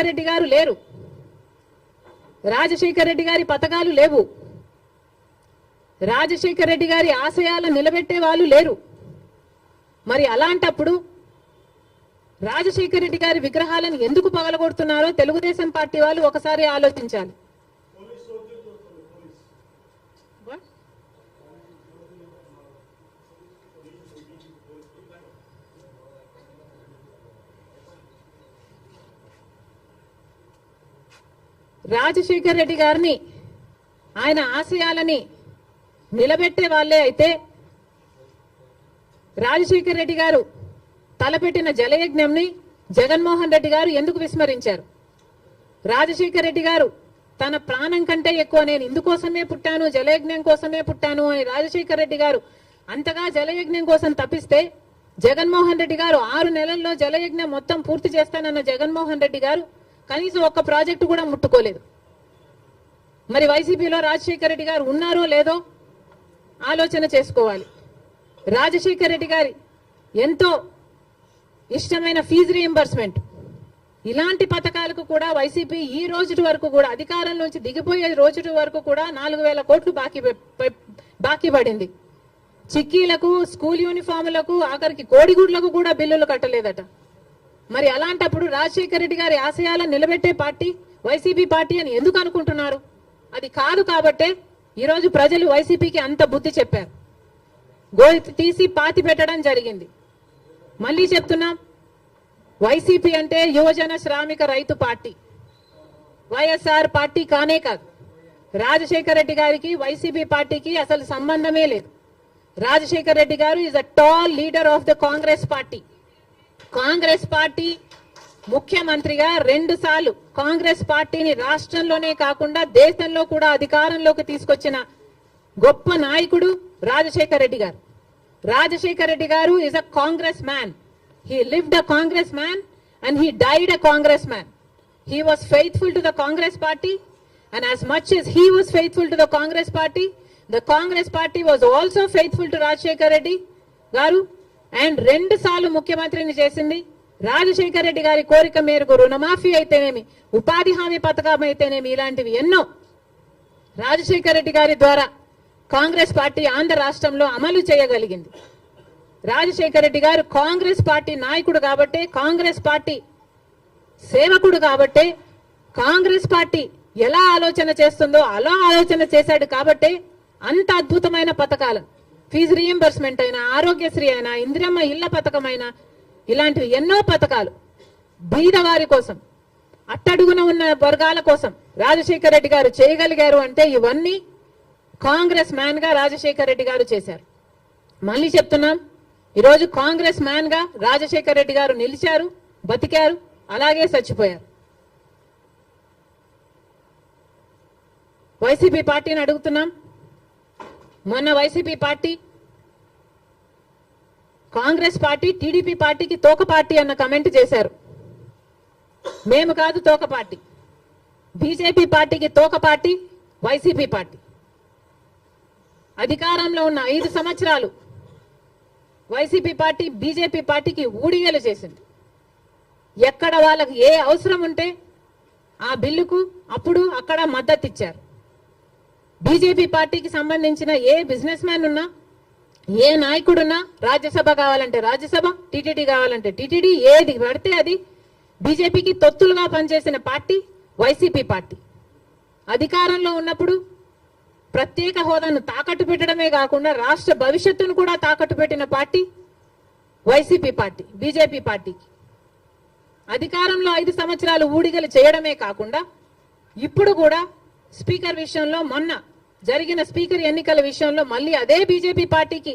రాజశేఖర రెడ్డి గారు లేరు, రాజశేఖర రెడ్డి గారి పథకాలు లేవు, రాజశేఖర రెడ్డి గారి ఆశయాలను నిలబెట్టే వాళ్ళు లేరు. మరి అలాంటప్పుడు రాజశేఖర రెడ్డి గారి విగ్రహాలను ఎందుకు పగలగొడుతున్నారో తెలుగుదేశం పార్టీ వాళ్ళు ఒకసారి ఆలోచించాలి. రాజశేఖర రెడ్డి గారిని ఆయన ఆశయాలని నిలబెట్టే వాళ్ళే అయితే రాజశేఖర రెడ్డి గారు తలపెట్టిన జలయజ్ఞంని జగన్మోహన్ రెడ్డి గారు ఎందుకు విస్మరించారు? రాజశేఖర రెడ్డి గారు తన ప్రాణం కంటే ఎక్కువ నేను ఇందుకోసమే పుట్టాను, జలయజ్ఞం కోసమే పుట్టాను అని రాజశేఖర రెడ్డి గారు అంతగా జలయజ్ఞం కోసం తప్పిస్తే జగన్మోహన్ రెడ్డి గారు 6 నెలల్లో జలయజ్ఞం మొత్తం పూర్తి చేస్తానన్న జగన్మోహన్ రెడ్డి గారు కనీసం ఒక్క ప్రాజెక్టు కూడా ముట్టుకోలేదు. మరి వైసీపీలో రాజశేఖర రెడ్డి గారు ఉన్నారో లేదో ఆలోచన చేసుకోవాలి. రాజశేఖర రెడ్డి గారి ఎంతో ఇష్టమైన ఫీజు రీయింబర్స్మెంట్ ఇలాంటి పథకాలకు కూడా వైసీపీ ఈ రోజు వరకు కూడా అధికారంలోంచి దిగిపోయే రోజు వరకు కూడా 4,000 కోట్లు బాకీ పడింది. చిక్కీలకు, స్కూల్ యూనిఫాములకు, ఆఖరికి కోడిగుడ్లకు కూడా బిల్లులు కట్టలేదట. మరి అలాంటప్పుడు రాజశేఖర రెడ్డి గారి ఆశయాలను నిలబెట్టే పార్టీ వైసీపీ పార్టీ అని ఎందుకు అనుకుంటున్నారు? అది కాదు కాబట్టే ఈరోజు ప్రజలు వైసీపీకి అంత బుద్ధి చెప్పారు, గోతి తీసి పాతి పెట్టడం జరిగింది. మళ్ళీ చెప్తున్నాం, వైసీపీ అంటే యువజన శ్రామిక రైతు పార్టీ, వైఎస్ఆర్ పార్టీ కానే కాదు. రాజశేఖర రెడ్డి గారికి వైసీపీ పార్టీకి అసలు సంబంధమే లేదు. రాజశేఖర రెడ్డి గారు is a tall leader of the Congress party. Congress party ముఖ్యమంత్రిగా 2 సార్లు కాంగ్రెస్ పార్టీని రాష్ట్రంలోనే కాకుండా దేశంలో కూడా అధికారంలోకి తీసుకొచ్చిన గొప్ప నాయకుడు రాజశేఖర రెడ్డి గారు. రాజశేఖర రెడ్డి గారు is a Congress man. He lived a Congress man and he died a Congress man. He was faithful to the Congress party and as much as he was faithful to the Congress party, the Congress party was also faithful to Rajasekhara Reddy గారు. And 2 సార్లు ముఖ్యమంత్రిని చేసింది రాజశేఖర రెడ్డి గారి కోరిక మేరకు. రుణమాఫీ అయితేనేమి, ఉపాధి హామీ పథకం అయితేనేమి, ఇలాంటివి ఎన్నో రాజశేఖర రెడ్డి గారి ద్వారా కాంగ్రెస్ పార్టీ ఆంధ్ర రాష్ట్రంలో అమలు చేయగలిగింది. రాజశేఖర రెడ్డి గారు కాంగ్రెస్ పార్టీ నాయకుడు కాబట్టే, కాంగ్రెస్ పార్టీ సేవకుడు కాబట్టే, కాంగ్రెస్ పార్టీ ఎలా ఆలోచన చేస్తుందో అలా ఆలోచన చేశాడు కాబట్టే అంత అద్భుతమైన పథకాలను, ఫీజు రీయింబర్స్మెంట్ అయినా, ఆరోగ్యశ్రీ అయినా, ఇందిరమ్మ ఇళ్ల పథకం అయినా, ఇలాంటివి ఎన్నో పథకాలు బీదవారి కోసం, అట్టడుగున ఉన్న వర్గాల కోసం రాజశేఖర రెడ్డి గారు చేయగలిగారు అంటే ఇవన్నీ కాంగ్రెస్ మ్యాన్ గా రాజశేఖర రెడ్డి గారు చేశారు. మళ్ళీ చెప్తున్నాం, ఈరోజు కాంగ్రెస్ మ్యాన్ గా రాజశేఖర రెడ్డి గారు నిలిచారు, బతికారు, అలాగే చచ్చిపోయారు. వైసీపీ పార్టీని అడుగుతున్నాం, మొన్న YCP party Congress party TDP పార్టీకి తోక పార్టీ అన్న కమెంట్ చేశారు. మేము కాదు తోక పార్టీ, బీజేపీ పార్టీకి తోక పార్టీ వైసీపీ పార్టీ. అధికారంలో ఉన్న 5 సంవత్సరాలు వైసీపీ పార్టీ బీజేపీ పార్టీకి ఊడిగలు చేసింది. ఎక్కడ వాళ్ళకి ఏ అవసరం ఉంటే ఆ బిల్లుకు అప్పుడు అక్కడ మద్దతు ఇచ్చారు. బీజేపీ పార్టీకి సంబంధించిన ఏ బిజినెస్ మ్యాన్ ఉన్నా, ఏ నాయకుడున్నా, రాజ్యసభ కావాలంటే రాజ్యసభ, టీటీడీ కావాలంటే టీటీడీ, ఏది పడితే అది బీజేపీకి తొత్తులుగా పనిచేసిన పార్టీ వైసీపీ పార్టీ. అధికారంలో ఉన్నప్పుడు ప్రత్యేక హోదాను తాకట్టు పెట్టడమే కాకుండా రాష్ట్ర భవిష్యత్తును కూడా తాకట్టు పెట్టిన పార్టీ వైసీపీ పార్టీ. బీజేపీ పార్టీకి అధికారంలో 5 సంవత్సరాలు ఊడిగలు చేయడమే కాకుండా ఇప్పుడు కూడా స్పీకర్ విషయంలో, మొన్న జరిగిన స్పీకర్ ఎన్నికల విషయంలో మళ్ళీ అదే బీజేపీ పార్టీకి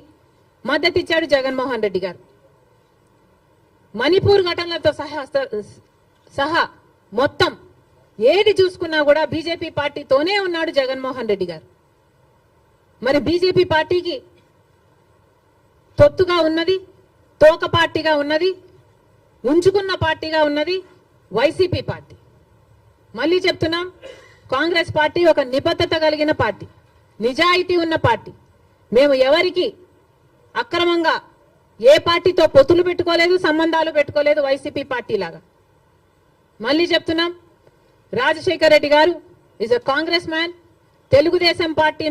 మద్దతు ఇచ్చాడు జగన్మోహన్ రెడ్డి గారు. మణిపూర్ ఘటనలతో సహా మొత్తం ఏది చూసుకున్నా కూడా బీజేపీ పార్టీతోనే ఉన్నాడు జగన్మోహన్ రెడ్డి గారు. మరి బీజేపీ పార్టీకి తొత్తుగా ఉన్నది, తోక పార్టీగా ఉన్నది, ఉంచుకున్న పార్టీగా ఉన్నది వైసీపీ పార్టీ. మళ్ళీ చెప్తున్నాం, కాంగ్రెస్ పార్టీ ఒక నిబద్ధత కలిగిన పార్టీ, నిజాయితీ ఉన్న పార్టీ. మేము ఎవరికి అక్రమంగా ఏ పార్టీతో పొత్తులు పెట్టుకోలేదు, సంబంధాలు పెట్టుకోలేదు వైసీపీ పార్టీ లాగా. మళ్ళీ చెప్తున్నాం, రాజశేఖర్ రెడ్డి గారు is a Congress man, Telugu Desam party